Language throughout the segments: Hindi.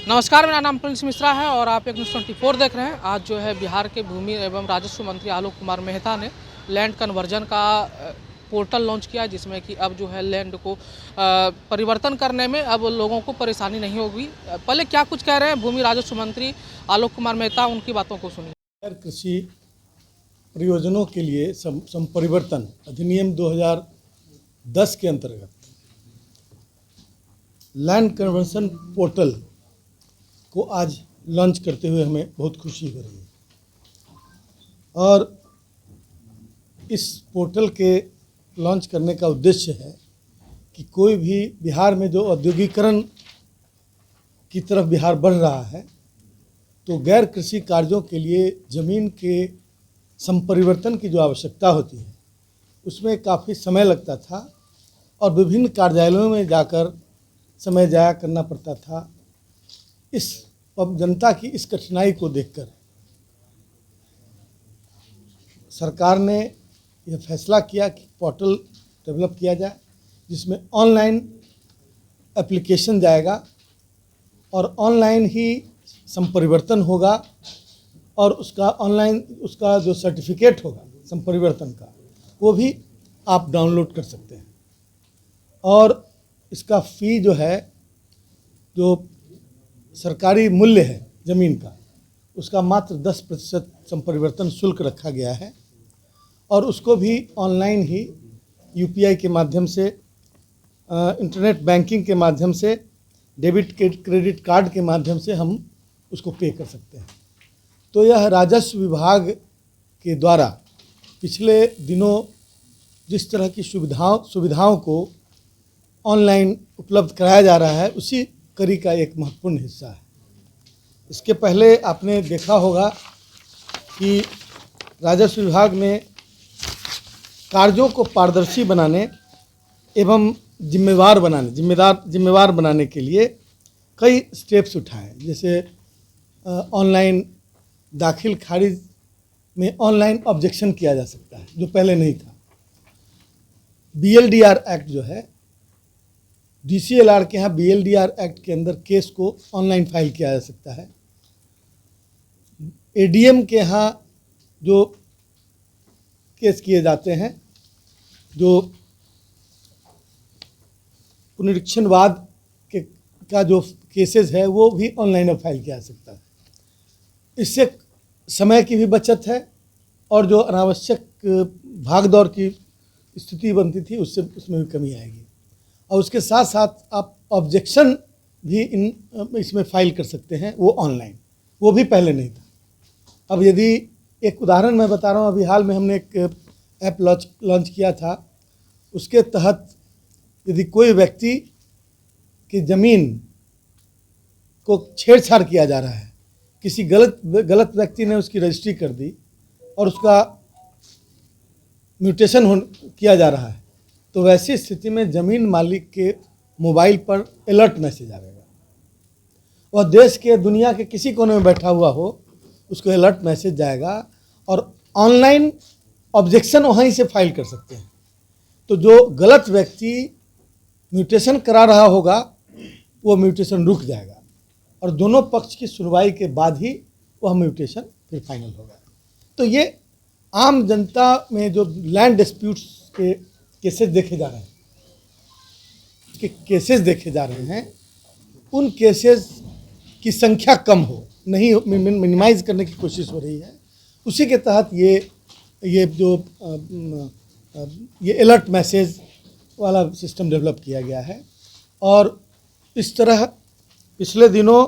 नमस्कार, मेरा नाम प्रिंस मिश्रा है और आप एक न्यूज़ 24 देख रहे हैं। आज जो है बिहार के भूमि एवं राजस्व मंत्री आलोक कुमार मेहता ने लैंड कन्वर्जन का पोर्टल लॉन्च किया, जिसमें कि अब जो है लैंड को परिवर्तन करने में अब लोगों को परेशानी नहीं होगी। पहले क्या कुछ कह रहे हैं भूमि राजस्व मंत्री आलोक कुमार मेहता, उनकी बातों को सुनिए। कृषि प्रयोजनों के लिए संपरिवर्तन अधिनियम 2010 के अंतर्गत लैंड कन्वर्जन पोर्टल को आज लॉन्च करते हुए हमें बहुत खुशी हो रही है। और इस पोर्टल के लॉन्च करने का उद्देश्य है कि कोई भी बिहार में जो औद्योगिकरण की तरफ बिहार बढ़ रहा है, तो गैर कृषि कार्यों के लिए ज़मीन के संपरिवर्तन की जो आवश्यकता होती है, उसमें काफ़ी समय लगता था और विभिन्न कार्यालयों में जाकर समय जाया करना पड़ता था। इस जनता की इस कठिनाई को देखकर सरकार ने यह फैसला किया कि पोर्टल डेवलप किया जाए, जिसमें ऑनलाइन एप्लीकेशन जाएगा और ऑनलाइन ही संपरिवर्तन होगा और उसका ऑनलाइन उसका जो सर्टिफिकेट होगा संपरिवर्तन का, वो भी आप डाउनलोड कर सकते हैं। और इसका फ़ी जो है, जो सरकारी मूल्य है ज़मीन का, उसका मात्र 10% संपरिवर्तन शुल्क रखा गया है और उसको भी ऑनलाइन ही यूपीआई के माध्यम से, इंटरनेट बैंकिंग के माध्यम से, डेबिट क्रेडिट कार्ड के माध्यम से हम उसको पे कर सकते हैं। तो यह राजस्व विभाग के द्वारा पिछले दिनों जिस तरह की सुविधाओं को ऑनलाइन उपलब्ध कराया जा रहा है, उसी कड़ी का एक महत्वपूर्ण हिस्सा है। इसके पहले आपने देखा होगा कि राजस्व विभाग ने कार्यों को पारदर्शी बनाने एवं जिम्मेवार बनाने के लिए कई स्टेप्स उठाए। जैसे ऑनलाइन दाखिल खारिज में ऑनलाइन ऑब्जेक्शन किया जा सकता है, जो पहले नहीं था। बीएलडीआर एक्ट जो है, डीसीएलआर के यहाँ बीएलडीआर एक्ट के अंदर केस को ऑनलाइन फाइल किया जा सकता है। एडीएम के यहाँ जो केस किए जाते हैं, जो पुनरीक्षणवाद का जो केसेस है, वो भी ऑनलाइन फाइल किया जा सकता है। इससे समय की भी बचत है और जो अनावश्यक भागदौड़ की स्थिति बनती थी, उसमें भी कमी आएगी। और उसके साथ साथ आप ऑब्जेक्शन भी इसमें फाइल कर सकते हैं, वो ऑनलाइन, वो भी पहले नहीं था। अब यदि एक उदाहरण मैं बता रहा हूँ, अभी हाल में हमने एक ऐप लॉन्च किया था। उसके तहत यदि कोई व्यक्ति की ज़मीन को छेड़छाड़ किया जा रहा है, किसी गलत व्यक्ति ने उसकी रजिस्ट्री कर दी और उसका म्यूटेशन किया जा रहा है, तो वैसी स्थिति में ज़मीन मालिक के मोबाइल पर अलर्ट मैसेज आएगा। वह देश के दुनिया के किसी कोने में बैठा हुआ हो, उसको अलर्ट मैसेज जाएगा और ऑनलाइन ऑब्जेक्शन वहीं से फाइल कर सकते हैं। तो जो गलत व्यक्ति म्यूटेशन करा रहा होगा, वो म्यूटेशन रुक जाएगा और दोनों पक्ष की सुनवाई के बाद ही वह म्यूटेशन फिर फाइनल होगा। तो ये आम जनता में जो लैंड डिस्प्यूट्स के केसेस देखे जा रहे हैं, उन केसेस की संख्या कम हो, नहीं मिनिमाइज़ करने की कोशिश हो रही है। उसी के तहत ये अलर्ट मैसेज वाला सिस्टम डेवलप किया गया है। और इस तरह पिछले दिनों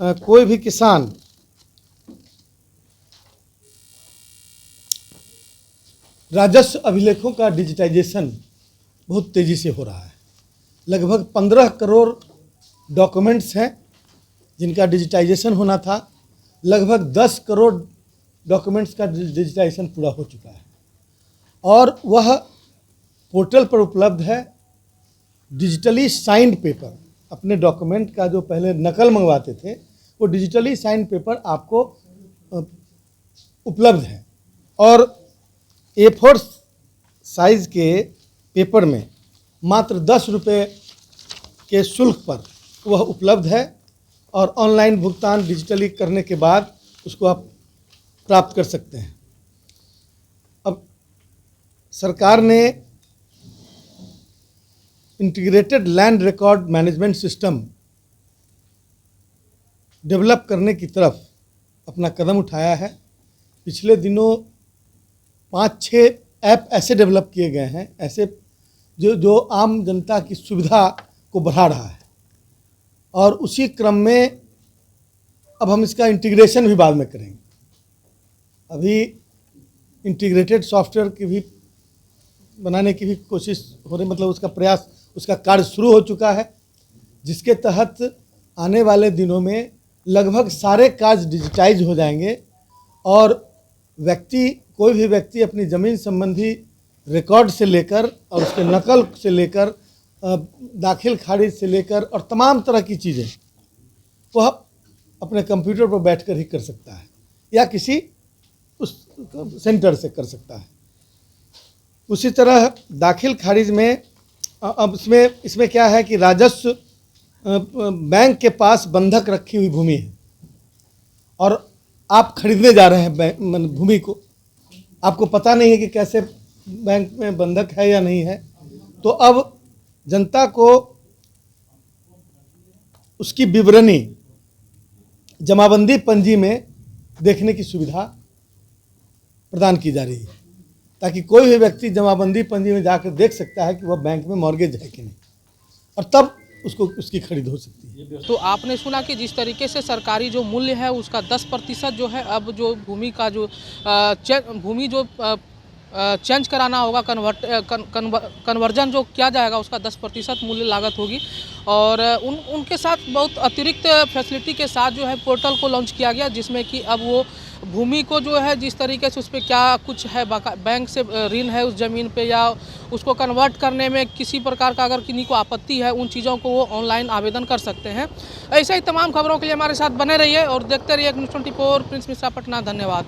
कोई भी किसान राजस्व अभिलेखों का डिजिटाइजेशन बहुत तेज़ी से हो रहा है। लगभग 15 करोड़ डॉक्यूमेंट्स हैं जिनका डिजिटाइजेशन होना था। लगभग 10 करोड़ डॉक्यूमेंट्स का डिजिटाइजेशन पूरा हो चुका है और वह पोर्टल पर उपलब्ध है। डिजिटली साइंड पेपर, अपने डॉक्यूमेंट का जो पहले नकल मंगवाते थे, वो डिजिटली साइंड पेपर आपको उपलब्ध है और A4 साइज़ के पेपर में मात्र 10 रुपये के शुल्क पर वह उपलब्ध है और ऑनलाइन भुगतान डिजिटली करने के बाद उसको आप प्राप्त कर सकते हैं। अब सरकार ने integrated land record management system develop करने की तरफ अपना कदम उठाया है। पिछले दिनों 5-6 ऐप ऐसे डेवलप किए गए हैं, ऐसे जो आम जनता की सुविधा को बढ़ा रहा है, और उसी क्रम में अब हम इसका इंटीग्रेशन भी बाद में करेंगे। अभी इंटीग्रेटेड सॉफ्टवेयर की भी बनाने की भी कोशिश हो रही, मतलब उसका प्रयास, उसका कार्य शुरू हो चुका है, जिसके तहत आने वाले दिनों में लगभग सारे कार्य डिजिटाइज हो जाएंगे और कोई भी व्यक्ति अपनी ज़मीन संबंधी रिकॉर्ड से लेकर और उसके नकल से लेकर दाखिल खारिज से लेकर और तमाम तरह की चीज़ें वह अपने कंप्यूटर पर बैठकर ही कर सकता है या किसी उस सेंटर से कर सकता है। उसी तरह दाखिल खारिज में अब इसमें क्या है कि राजस्व बैंक के पास बंधक रखी हुई भूमि है और आप खरीदने जा रहे हैं भूमि को, आपको पता नहीं है कि कैसे बैंक में बंधक है या नहीं है, तो अब जनता को उसकी विवरणी जमाबंदी पंजी में देखने की सुविधा प्रदान की जा रही है, ताकि कोई भी व्यक्ति जमाबंदी पंजी में जाकर देख सकता है कि वह बैंक में मॉर्गेज है कि नहीं, और तब उसको उसकी खरीद हो सकती है। तो आपने सुना कि जिस तरीके से सरकारी जो मूल्य है उसका 10% जो है, अब जो भूमि का जो भूमि जो चेंज कराना होगा, कन्वर्जन जो किया जाएगा उसका 10% मूल्य लागत होगी। और उनके साथ बहुत अतिरिक्त फैसिलिटी के साथ जो है पोर्टल को लॉन्च किया गया, जिसमें कि अब वो भूमि को जो है जिस तरीके से उस पर क्या कुछ है, बैंक से ऋण है उस ज़मीन पे या उसको कन्वर्ट करने में किसी प्रकार का अगर किन्हीं को आपत्ति है, उन चीज़ों को वो ऑनलाइन आवेदन कर सकते हैं। ऐसे ही तमाम खबरों के लिए हमारे साथ बने रहिए और देखते रहिए न्यूज़ 24। प्रिंस मिश्रा, पटना। धन्यवाद।